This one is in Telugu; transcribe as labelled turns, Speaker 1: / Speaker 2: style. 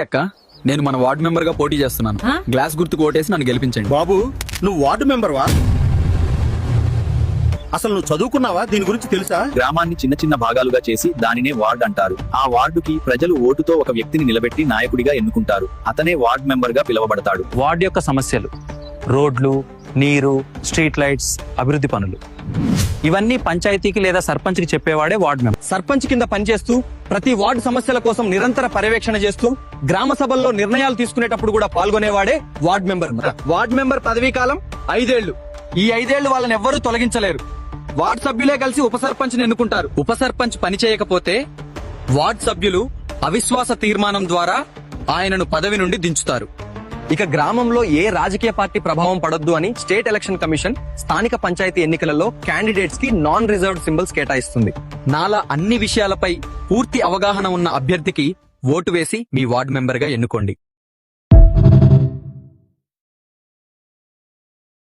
Speaker 1: అక్క, నేను మన వార్డు మెంబర్ గా పోటీ చేస్తున్నాను. గ్లాస్ గుర్తుకు ఓటేసి నన్ను గెలిపించండి.
Speaker 2: బాబు, నువ్వు వార్డు మెంబర్ వా? అసలు నువ్వు చదువుకున్నావా? దీని గురించి తెలుసా?
Speaker 3: గ్రామాన్ని చిన్న చిన్న భాగాలుగా చేసి దానినే వార్డ్ అంటారు. ఆ వార్డుకి ప్రజలు ఓటుతో ఒక వ్యక్తిని నిలబెట్టి నాయకుడిగా ఎన్నుకుంటారు. అతనే వార్డ్ మెంబర్ గా పిలువబడతాడు.
Speaker 4: వార్డు యొక్క సమస్యలు, రోడ్లు, నీరు, స్ట్రీట్ లైట్స్, అభివృద్ధి పనులు, ఇవన్నీ పంచాయతీకి లేదా సర్పంచ్ కి చెప్పేవాడే వార్డు మెంబర్.
Speaker 5: సర్పంచ్ కింద పనిచేస్తూ ప్రతి వార్డు సమస్యల కోసం నిరంతర పర్యవేక్షణ చేస్తూ గ్రామ సభల్లో నిర్ణయాలు తీసుకునేటప్పుడు కూడా పాల్గొనేవాడే వార్డు మెంబర్. వార్డు మెంబర్ పదవీ కాలం 5 ఏళ్లు. ఈ 5 ఏళ్లు వాళ్ళని ఎవ్వరూ తొలగించలేరు. వార్డు సభ్యులే కలిసి ఉప సర్పంచ్ ఎన్నుకుంటారు. ఉప సర్పంచ్ పని చేయకపోతే వార్డు సభ్యులు అవిశ్వాస తీర్మానం ద్వారా ఆయనను పదవి నుండి దించుతారు. ఇక గ్రామంలో ఏ రాజకీయ పార్టీ ప్రభావం పడొద్దు అని స్టేట్ ఎలక్షన్ కమిషన్ స్థానిక పంచాయతీ ఎన్నికలలో క్యాండిడేట్స్ కి నాన్ రిజర్వ్డ్ సింబల్స్ కేటాయిస్తుంది. నాలా అన్ని విషయాలపై పూర్తి అవగాహన ఉన్న అభ్యర్థికి ఓటు వేసి మీ వార్డు మెంబర్ గా ఎన్నుకోండి.